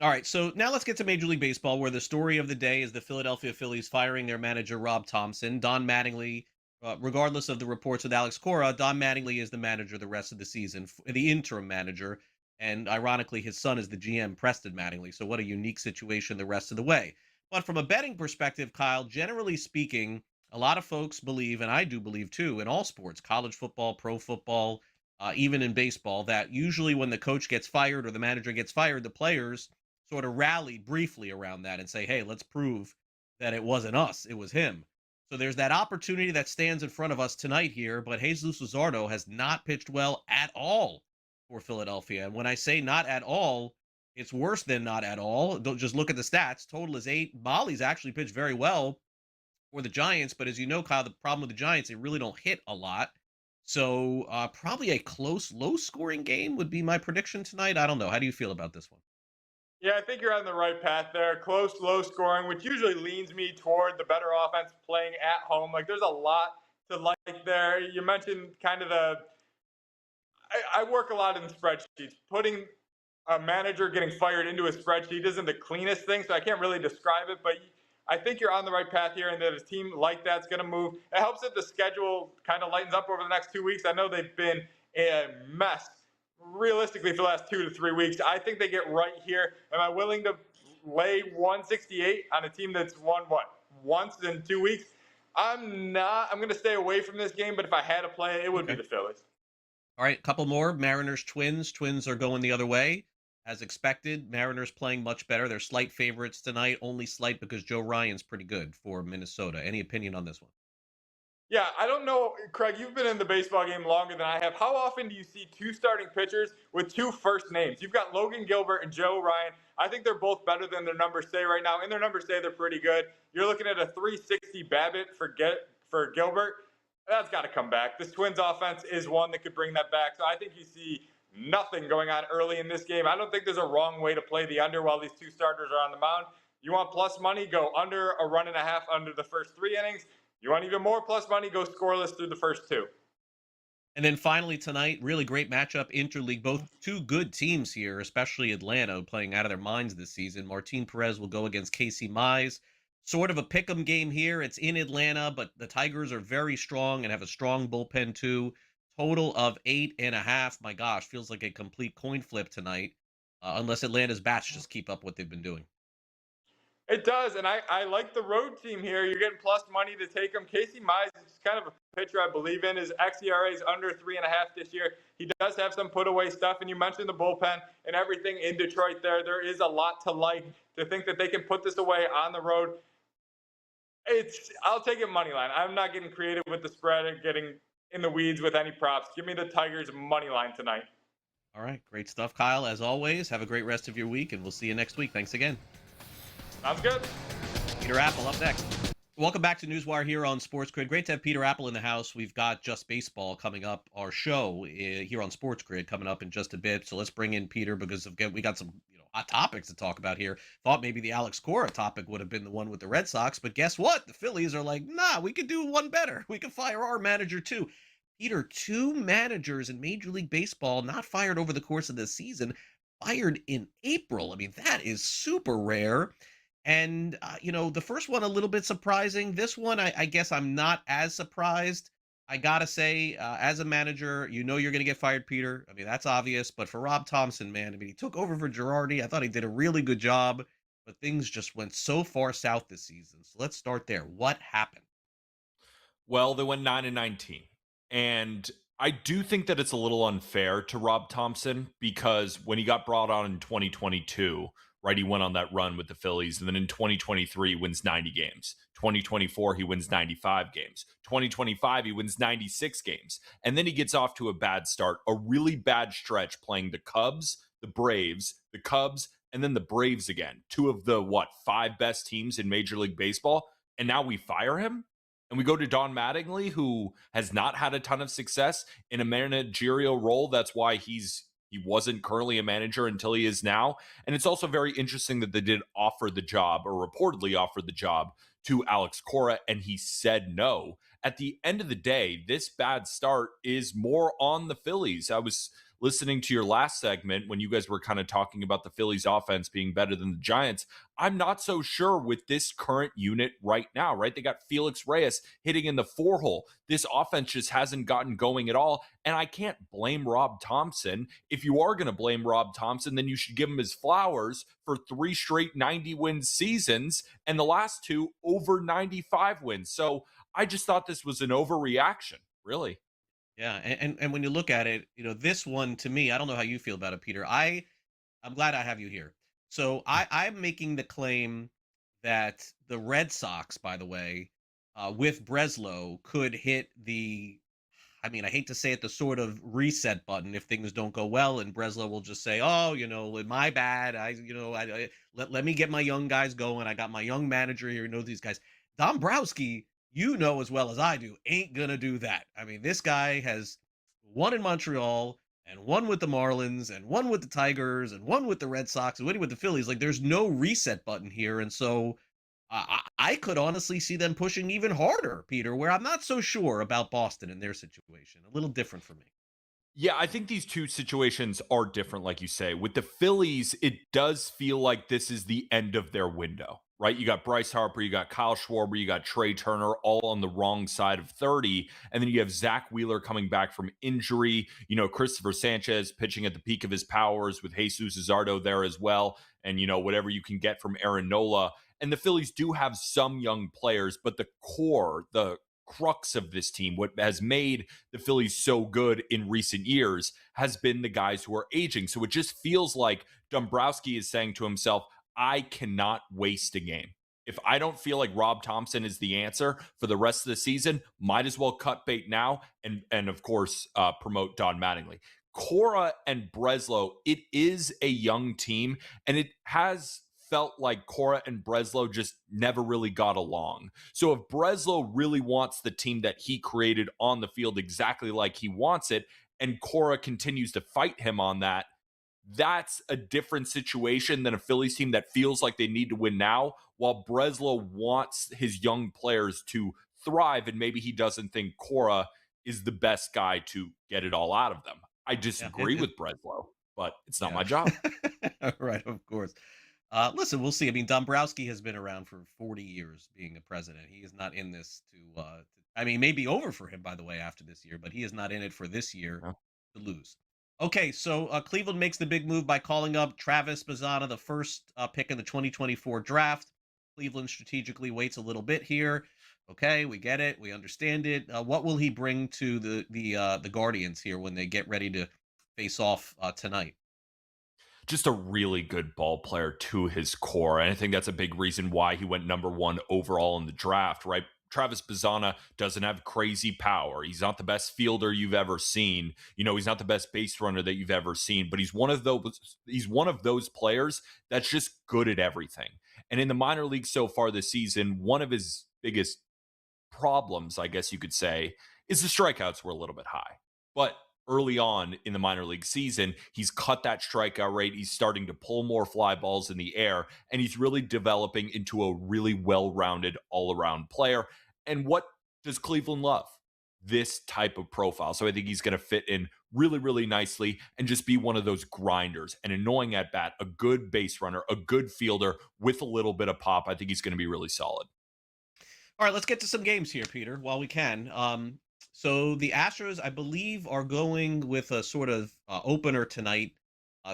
All right, so now let's get to Major League Baseball, where the story of the day is the Philadelphia Phillies firing their manager, Rob Thomson. Don Mattingly, regardless of the reports with Alex Cora, Don Mattingly is the manager the rest of the season, the interim manager. And ironically, his son is the GM, Preston Mattingly. So what a unique situation the rest of the way. But from a betting perspective, Kyle, generally speaking, a lot of folks believe, and I do believe too, in all sports, college football, pro football, even in baseball, that usually when the coach gets fired or the manager gets fired, the players sort of rally briefly around that and say, hey, let's prove that it wasn't us, it was him. So there's that opportunity that stands in front of us tonight here, but Jesus Luzardo has not pitched well at all for Philadelphia. And when I say not at all, it's worse than not at all. Don't just look at the stats. Total is 8. Molly's actually pitched very well for the Giants, but as you know, Kyle, the problem with the Giants, they really don't hit a lot. So probably a close, low-scoring game would be my prediction tonight. I don't know. How do you feel about this one? Yeah, I think you're on the right path there. Close, low scoring, which usually leans me toward the better offense playing at home. Like, there's a lot to like there. You mentioned kind of I work a lot in spreadsheets. Putting a manager getting fired into a spreadsheet isn't the cleanest thing, so I can't really describe it. But I think you're on the right path here, and that a team like that's going to move. It helps that the schedule kind of lightens up over the next 2 weeks. I know they've been a mess realistically for the last 2 to 3 weeks. I think they get right here. Am I willing to lay 168 on a team that's won once in 2 weeks? I'm not. I'm going to stay away from this game, but if I had to play it, it would be the Phillies. All right, a couple more. Mariners, Twins. Twins are going the other way. As expected, Mariners playing much better. They're slight favorites tonight, only slight because Joe Ryan's pretty good for Minnesota. Any opinion on this one? Yeah, I don't know, Craig. You've been in the baseball game longer than I have. How often do you see two starting pitchers with two first names? You've got Logan Gilbert and Joe Ryan. I think they're both better than their numbers say right now, and their numbers say they're pretty good. You're looking at a 360 BABIP for Gilbert. That's got to come back. This Twins offense is one that could bring that back. So I think you see nothing going on early in this game. I don't think there's a wrong way to play the under while these two starters are on the mound. You want plus money, go under a run and a half under the first 3 innings. You want even more plus money, go scoreless through the first 2. And then finally tonight, really great matchup, interleague. Both two good teams here, especially Atlanta, playing out of their minds this season. Martin Perez will go against Casey Mize. Sort of a pick'em game here. It's in Atlanta, but the Tigers are very strong and have a strong bullpen too. Total of 8.5. My gosh, feels like a complete coin flip tonight, unless Atlanta's bats just keep up what they've been doing. It does, and I like the road team here. You're getting plus money to take them. Casey Mize is kind of a pitcher I believe in. His xERA is under 3.5 this year. He does have some put away stuff, and you mentioned the bullpen and everything in Detroit there. There is a lot to like, to think that they can put this away on the road. I'll take it money line. I'm not getting creative with the spread and getting in the weeds with any props. Give me the Tigers money line tonight. All right, great stuff, Kyle. As always, have a great rest of your week, and we'll see you next week. Thanks again. Sounds good. Peter Appel up next. Welcome back to Newswire here on SportsGrid. Great to have Peter Appel in the house. We've got Just Baseball coming up, our show here on SportsGrid coming up in just a bit. So let's bring in Peter because we got some hot topics to talk about here. Thought maybe the Alex Cora topic would have been the one with the Red Sox, but guess what? The Phillies are like, nah, we could do one better. We could fire our manager too. Peter, 2 managers in Major League Baseball not fired over the course of the season, fired in April. I mean, that is super rare. And, the first one, a little bit surprising. This one, I guess I'm not as surprised. I got to say, as a manager, you're going to get fired, Peter. I mean, that's obvious. But for Rob Thomson, man, I mean, he took over for Girardi. I thought he did a really good job, but things just went so far south this season. So let's start there. What happened? Well, they went 9-19. And I do think that it's a little unfair to Rob Thomson because when he got brought on in 2022, right, he went on that run with the Phillies. And then in 2023, he wins 90 games. 2024, he wins 95 games. 2025, he wins 96 games. And then he gets off to a bad start, a really bad stretch playing the Cubs, the Braves, the Cubs, and then the Braves again. 2 of the, 5 best teams in Major League Baseball. And now we fire him? And we go to Don Mattingly, who has not had a ton of success in a managerial role. That's why he wasn't currently a manager until he is now. And it's also very interesting that they did offer the job, or reportedly offered the job, to Alex Cora, and he said no. At the end of the day, this bad start is more on the Phillies. I was listening to your last segment when you guys were kind of talking about the Phillies offense being better than the Giants, I'm not so sure with this current unit right now, right? They got Felix Reyes hitting in the 4-hole. This offense just hasn't gotten going at all. And I can't blame Rob Thomson. If you are going to blame Rob Thomson, then you should give him his flowers for 3 straight 90-win seasons and the last 2 over 95 wins. So I just thought this was an overreaction, really. Yeah, and when you look at it, this one to me, I don't know how you feel about it, Peter. I'm glad I have you here. So I'm making the claim that the Red Sox, by the way, with Breslow, could hit I mean, I hate to say it, the sort of reset button if things don't go well, and Breslow will just say, "Oh, my bad. Let me get my young guys going. I got my young manager here who knows these guys." Dombrowski, as well as I do, ain't gonna do that. I mean, this guy has won in Montreal and won with the Marlins and won with the Tigers and won with the Red Sox and winning with the Phillies. Like, there's no reset button here, and so I could honestly see them pushing even harder, Peter, where I'm not so sure about Boston and their situation. A little different for me. Yeah, I think these two situations are different, like you say. With the Phillies, it does feel like this is the end of their window, right? You got Bryce Harper, you got Kyle Schwarber, you got Trey Turner, all on the wrong side of 30. And then you have Zach Wheeler coming back from injury. Christopher Sanchez pitching at the peak of his powers with Jesus Luzardo there as well. And, whatever you can get from Aaron Nola. And the Phillies do have some young players, but the core, the crux of this team, what has made the Phillies so good in recent years, has been the guys who are aging. So it just feels like Dombrowski is saying to himself, I cannot waste a game. If I don't feel like Rob Thomson is the answer for the rest of the season, might as well cut bait now and of course, promote Don Mattingly. Cora and Breslow, it is a young team, and it has felt like Cora and Breslow just never really got along. So if Breslow really wants the team that he created on the field exactly like he wants it, and Cora continues to fight him on that, that's a different situation than a Phillies team that feels like they need to win now, while Breslow wants his young players to thrive, and maybe he doesn't think Cora is the best guy to get it all out of them. I disagree with Breslow, but it's not my job. Right, of course. Listen, we'll see. I mean, Dombrowski has been around for 40 years being a president. He is not in this I mean, maybe over for him, by the way, after this year, but he is not in it for this year to lose. Okay, so Cleveland makes the big move by calling up Travis Bazzana, the first pick in the 2024 draft. Cleveland strategically waits a little bit here. Okay, we get it. We understand it. What will he bring to the Guardians here when they get ready to face off tonight? Just a really good ball player to his core. And I think that's a big reason why he went number 1 overall in the draft, right? Travis Bazzana doesn't have crazy power. He's not the best fielder you've ever seen. He's not the best base runner that you've ever seen, but he's one of those players that's just good at everything. And in the minor leagues so far this season, one of his biggest problems, I guess you could say, is the strikeouts were a little bit high. But early on in the minor league season, he's cut that strikeout rate. He's starting to pull more fly balls in the air, and he's really developing into a really well-rounded all-around player. And what does Cleveland love? This type of profile. So I think he's going to fit in really, really nicely and just be one of those grinders, an annoying at bat, a good base runner, a good fielder with a little bit of pop. I think he's going to be really solid. All right, let's get to some games here, Peter, while we can. So the Astros, I believe, are going with a sort of opener tonight,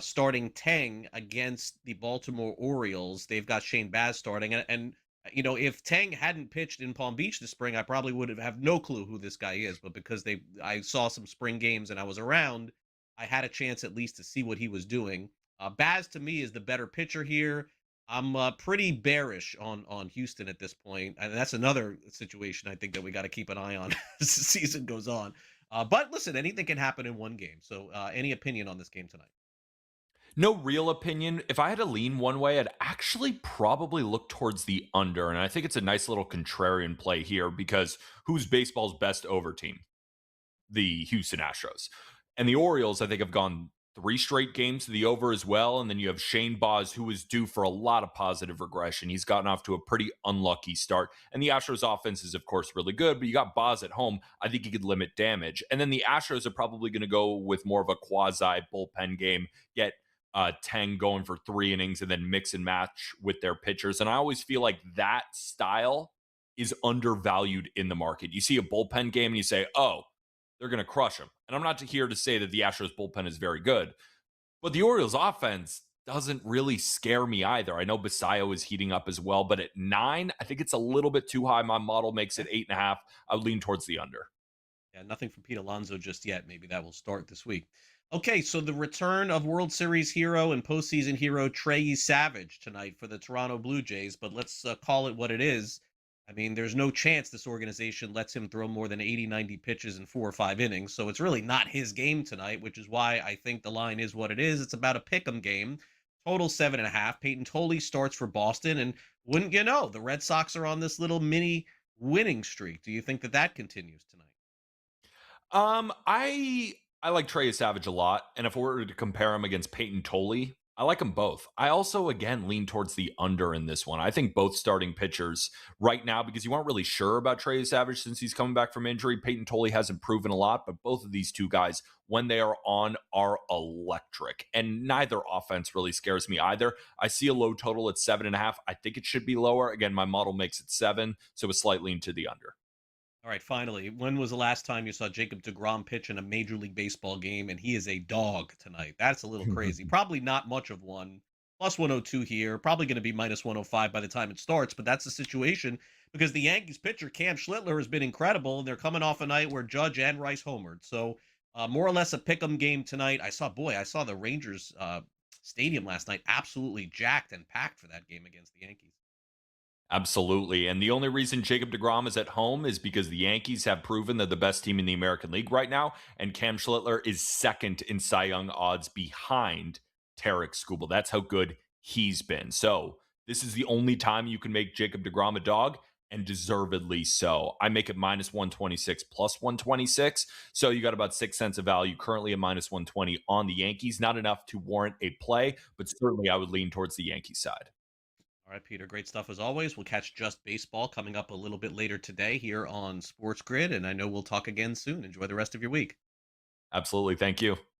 starting Tang against the Baltimore Orioles. They've got Shane Baz starting. And if Tang hadn't pitched in Palm Beach this spring, I probably would have no clue who this guy is. But because I saw some spring games and I was around, I had a chance at least to see what he was doing. Baz, to me, is the better pitcher here. I'm pretty bearish on Houston at this point, and that's another situation I think that we got to keep an eye on as the season goes on. But listen, anything can happen in one game. So, any opinion on this game tonight? No real opinion. If I had to lean one way, I'd actually probably look towards the under, and I think it's a nice little contrarian play here because who's baseball's best over team? The Houston Astros. And the Orioles, I think, have gone 3 straight games to the over as well. And then you have Shane Baz, who is due for a lot of positive regression. He's gotten off to a pretty unlucky start. And the Astros offense is, of course, really good, but you got Baz at home. I think he could limit damage. And then the Astros are probably going to go with more of a quasi bullpen game, get Tang going for 3 innings and then mix and match with their pitchers. And I always feel like that style is undervalued in the market. You see a bullpen game and you say, oh, they're going to crush them. And I'm not here to say that the Astros bullpen is very good, but the Orioles offense doesn't really scare me either. I know Basayo is heating up as well, but at 9, I think it's a little bit too high. My model makes it 8.5. I would lean towards the under. Yeah, nothing from Pete Alonso just yet. Maybe that will start this week. Okay, so the return of World Series hero and postseason hero Trey Savage tonight for the Toronto Blue Jays, but let's call it what it is. I mean, there's no chance this organization lets him throw more than 80, 90 pitches in 4 or 5 innings, so it's really not his game tonight, which is why I think the line is what it is. It's about a pick'em game. Total 7.5. Payton Tolle starts for Boston, and wouldn't you know, the Red Sox are on this little mini winning streak. Do you think that that continues tonight? I like Trey Savage a lot, and if we were to compare him against Peyton Tolle, I like them both. I also again lean towards the under in this one. I think both starting pitchers right now, because you aren't really sure about Trey Savage since he's coming back from injury. Peyton Tolle hasn't proven a lot, but both of these two guys, when they are on, are electric, and neither offense really scares me either. I see a low total at 7.5. I think it should be lower. Again, my model makes it 7, so a slight lean to the under. All right, finally, when was the last time you saw Jacob deGrom pitch in a Major League Baseball game? And he is a dog tonight. That's a little crazy. Probably not much of one. Plus 102 here. Probably going to be minus 105 by the time it starts. But that's the situation because the Yankees pitcher, Cam Schlittler, has been incredible. And they're coming off a night where Judge and Rice homered. So more or less a pick'em game tonight. I saw the Rangers stadium last night absolutely jacked and packed for that game against the Yankees. Absolutely. And the only reason Jacob deGrom is at home is because the Yankees have proven they're the best team in the American League right now. And Cam Schlittler is second in Cy Young odds behind Tarek Skubal. That's how good he's been. So this is the only time you can make Jacob deGrom a dog, and deservedly so. I make it minus 126 plus 126. So you got about 6 cents of value currently at minus 120 on the Yankees. Not enough to warrant a play, but certainly I would lean towards the Yankees side. All right, Peter, great stuff as always. We'll catch Just Baseball coming up a little bit later today here on Sports Grid, and I know we'll talk again soon. Enjoy the rest of your week. Absolutely. Thank you.